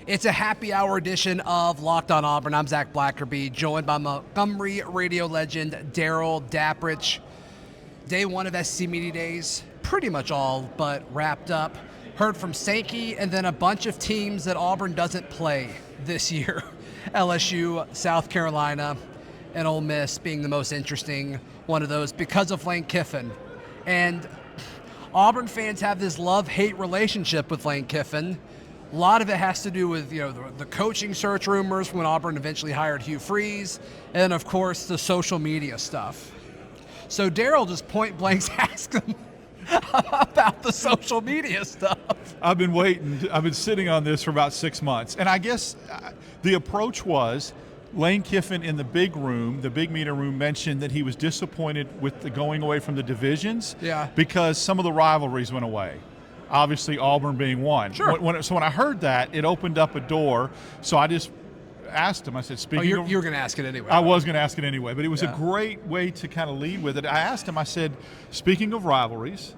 It's a happy hour edition of Locked on Auburn. I'm Zach Blackerby, joined by Montgomery radio legend Daryl Dapprich. Day one of SEC Media Days, pretty much all but wrapped up. Heard from Sankey and then a bunch of teams that Auburn doesn't play this year. LSU, South Carolina, and Ole Miss being the most interesting one of those because of Lane Kiffin. And Auburn fans have this love-hate relationship with Lane Kiffin. A lot of it has to do with, the coaching search rumors when Auburn eventually hired Hugh Freeze, and of course the social media stuff. So Daryl just point blank asked him about the social media stuff. I've been waiting. I've been sitting on this for about 6 months, and I guess the approach was Lane Kiffin in the big meeting room, mentioned that he was disappointed with the going away from the divisions because some of the rivalries went away. Obviously, Auburn being one. Sure. So when I heard that, it opened up a door. So I just asked him. I said, you were going to ask it anyway. I was going to ask it anyway, but it was a great way to kind of lead with it. I asked him, I said, speaking of rivalries,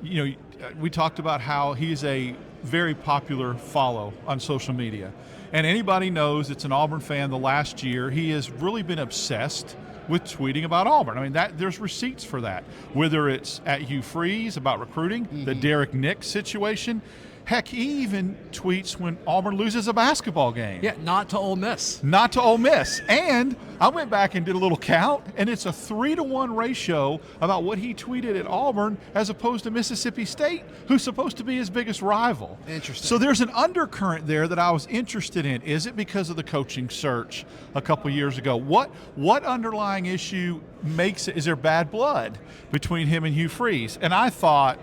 we talked about how he's a very popular follow on social media. And anybody knows it's an Auburn fan the last year. He has really been obsessed with tweeting about Auburn. I mean, there's receipts for that. Whether it's at Hugh Freeze about recruiting, the Derek Nix situation. Heck, he even tweets when Auburn loses a basketball game. Yeah, not to Ole Miss. Not to Ole Miss. And I went back and did a little count, and it's a 3-to-1 ratio about what he tweeted at Auburn as opposed to Mississippi State, who's supposed to be his biggest rival. Interesting. So there's an undercurrent there that I was interested in. Is it because of the coaching search a couple years ago? What underlying issue makes it? Is there bad blood between him and Hugh Freeze? And I thought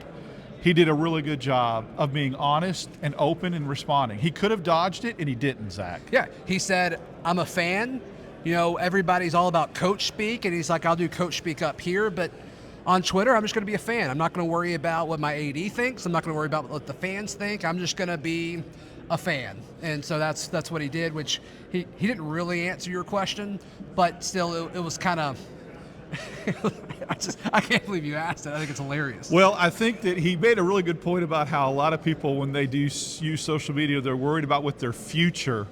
he did a really good job of being honest and open and responding. He could have dodged it, and he didn't, Zach. Yeah, he said, I'm a fan. Everybody's all about coach speak, and he's like, I'll do coach speak up here, but on Twitter, I'm just going to be a fan. I'm not going to worry about what my AD thinks. I'm not going to worry about what the fans think. I'm just going to be a fan. And so that's what he did, which he didn't really answer your question, but still it was kind of I can't believe you asked it. I think it's hilarious. Well, I think that he made a really good point about how a lot of people, when they do use social media, they're worried about what their future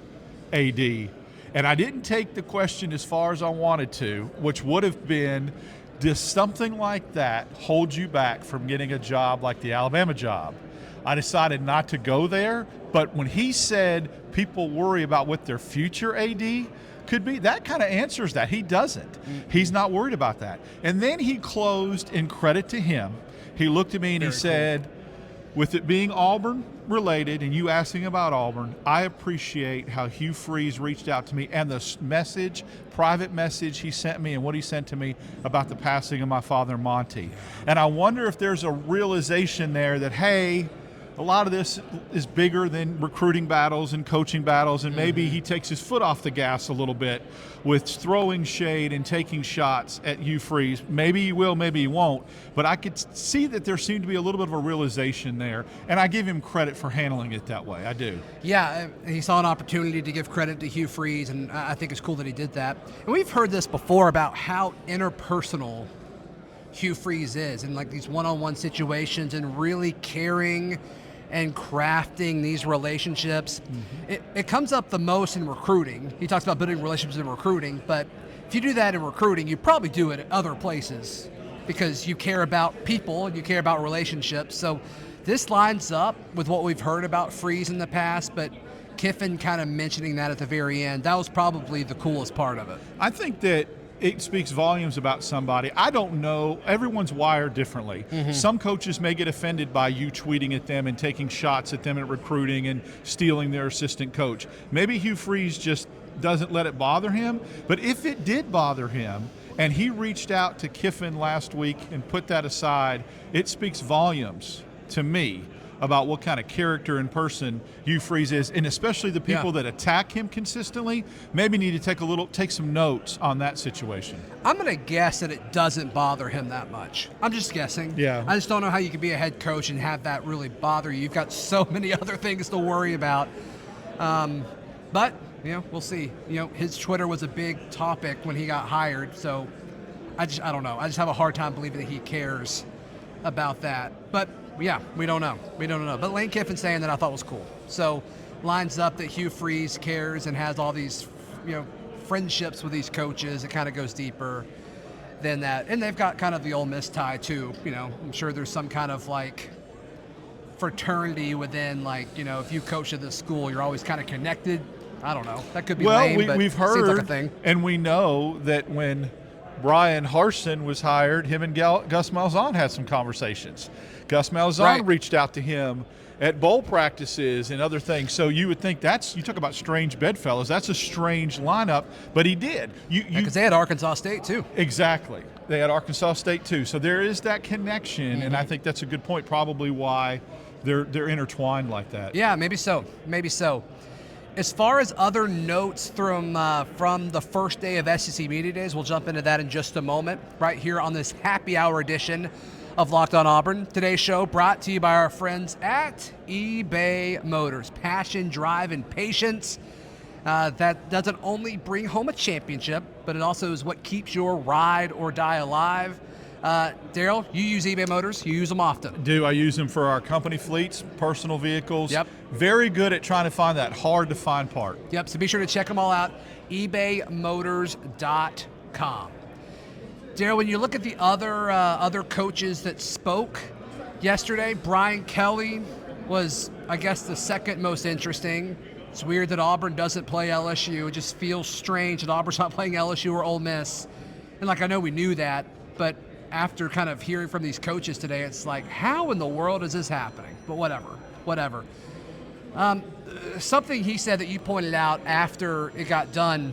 AD. And I didn't take the question as far as I wanted to, which would have been, does something like that hold you back from getting a job like the Alabama job? I decided not to go there, but when he said people worry about what their future AD could be, that kind of answers that. He doesn't. He's not worried about that. And then he closed, in credit to him, he looked at me and he said, with it being Auburn related and you asking about Auburn, I appreciate how Hugh Freeze reached out to me and the private message he sent me and what he sent to me about the passing of my father, Monty. And I wonder if there's a realization there that, hey, a lot of this is bigger than recruiting battles and coaching battles, and maybe he takes his foot off the gas a little bit with throwing shade and taking shots at Hugh Freeze. Maybe he will, maybe he won't, but I could see that there seemed to be a little bit of a realization there, and I give him credit for handling it that way. I do. Yeah, he saw an opportunity to give credit to Hugh Freeze, and I think it's cool that he did that. And we've heard this before about how interpersonal Hugh Freeze is in like these one-on-one situations and really caring and crafting these relationships. It comes up the most in recruiting. He talks about building relationships in recruiting, but if you do that in recruiting, you probably do it at other places because you care about people and you care about relationships. So this lines up with what we've heard about Freeze in the past, but Kiffin kind of mentioning that at the very end, that was probably the coolest part of it. I think that it speaks volumes about somebody. I don't know. Everyone's wired differently. Some coaches may get offended by you tweeting at them and taking shots at them at recruiting and stealing their assistant coach. Maybe Hugh Freeze just doesn't let it bother him. But if it did bother him and he reached out to Kiffin last week and put that aside, it speaks volumes to me about what kind of character and person Hugh Freeze is, and especially the people that attack him consistently, maybe need to take some notes on that situation. I'm going to guess that it doesn't bother him that much. I'm just guessing. Yeah. I just don't know how you could be a head coach and have that really bother you. You've got so many other things to worry about. But, we'll see. His Twitter was a big topic when he got hired, so I don't know. I just have a hard time believing that he cares about that. But yeah, we don't know. But Lane Kiffin saying that I thought was cool. So lines up that Hugh Freeze cares and has all these, friendships with these coaches. It kind of goes deeper than that. And they've got kind of the Ole Miss tie too. I'm sure there's some kind of like fraternity within, like, if you coach at this school, you're always kind of connected. I don't know. That could be lame, but we've heard, seems like a thing. And we know that when Brian Harsin was hired, him and Gus Malzahn had some conversations. Gus Malzahn reached out to him at bowl practices and other things. So you would think you talk about strange bedfellows. That's a strange lineup, but he did. Because they had Arkansas State too. Exactly. They had Arkansas State too. So there is that connection, and I think that's a good point, probably why they're intertwined like that. Yeah, maybe so. Maybe so. As far as other notes from the first day of SEC Media Days, we'll jump into that in just a moment, right here on this happy hour edition of Locked on Auburn. Today's show brought to you by our friends at eBay Motors. Passion, drive, and patience. That doesn't only bring home a championship, but it also is what keeps your ride or die alive. Daryl, you use eBay Motors. You use them often. I use them for our company fleets, personal vehicles. Yep. Very good at trying to find that hard-to-find part. Yep, so be sure to check them all out, ebaymotors.com. Daryl, when you look at the other coaches that spoke yesterday, Brian Kelly was, I guess, the second most interesting. It's weird that Auburn doesn't play LSU. It just feels strange that Auburn's not playing LSU or Ole Miss. And, I know we knew that, but after kind of hearing from these coaches today, it's like, how in the world is this happening? But whatever. Something he said that you pointed out after it got done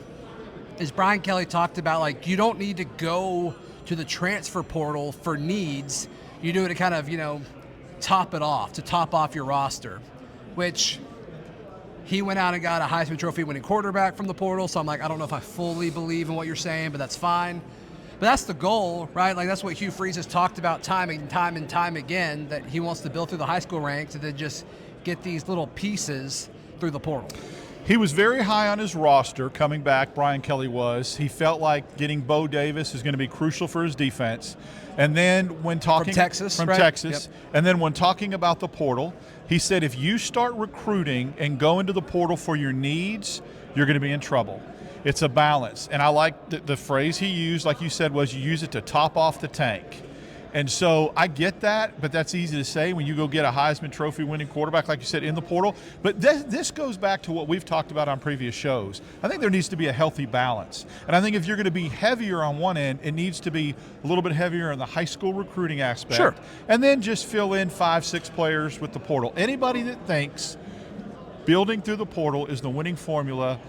is Brian Kelly talked about, you don't need to go to the transfer portal for needs. You do it to kind of, top off your roster, which he went out and got a Heisman Trophy winning quarterback from the portal. So I'm like, I don't know if I fully believe in what you're saying, but that's fine. But that's the goal, right? That's what Hugh Freeze has talked about time and time again, that he wants to build through the high school ranks and then just get these little pieces through the portal. He was very high on his roster coming back, Brian Kelly was. He felt like getting Bo Davis is going to be crucial for his defense. And then when talking from Texas, yep. And then when talking about the portal, he said if you start recruiting and go into the portal for your needs, you're going to be in trouble. It's a balance. And I like the phrase he used, like you said, was you use it to top off the tank. And so I get that, but that's easy to say when you go get a Heisman Trophy winning quarterback, like you said, in the portal. But this goes back to what we've talked about on previous shows. I think there needs to be a healthy balance. And I think if you're going to be heavier on one end, it needs to be a little bit heavier in the high school recruiting aspect. Sure. And then just fill in 5-6 players with the portal. Anybody that thinks building through the portal is the winning formula,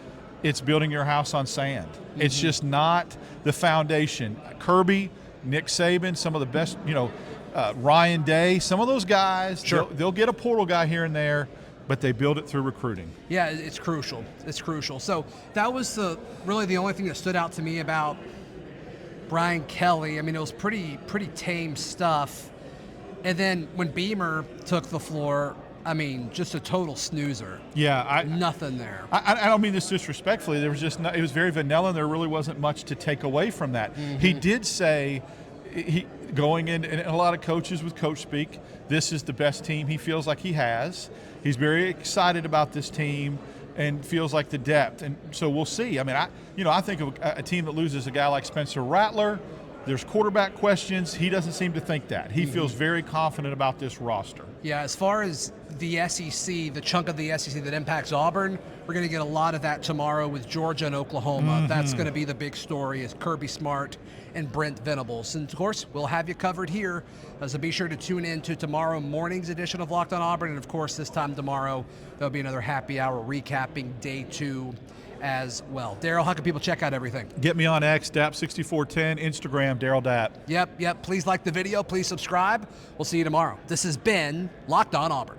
it's building your house on sand. Mm-hmm. It's just not the foundation. Kirby, Nick Saban, some of the best, Ryan Day, some of those guys, sure. they'll get a portal guy here and there, but they build it through recruiting. Yeah, it's crucial. It's crucial. So that was really the only thing that stood out to me about Brian Kelly. I mean, it was pretty tame stuff. And then when Beamer took the floor, I mean, just a total snoozer. Yeah. Nothing there. I don't mean this disrespectfully. There was just it was very vanilla, and there really wasn't much to take away from that. Mm-hmm. He did say, going in, and a lot of coaches with coach speak, this is the best team he feels like he has. He's very excited about this team and feels like the depth. And so we'll see. I mean, I think of a team that loses a guy like Spencer Rattler. There's quarterback questions. He doesn't seem to think that. He feels very confident about this roster. Yeah, as far as the SEC, the chunk of the SEC that impacts Auburn, we're going to get a lot of that tomorrow with Georgia and Oklahoma. Mm-hmm. That's going to be the big story, is Kirby Smart and Brent Venables. And, of course, we'll have you covered here. So be sure to tune in to tomorrow morning's edition of Locked on Auburn. And, of course, this time tomorrow, there'll be another happy hour recapping day 2 as well. Daryl, how can people check out everything? Get me on X, DAP6410, Instagram, Daryl Dapp. Yep. Please like the video. Please subscribe. We'll see you tomorrow. This has been Locked on Auburn.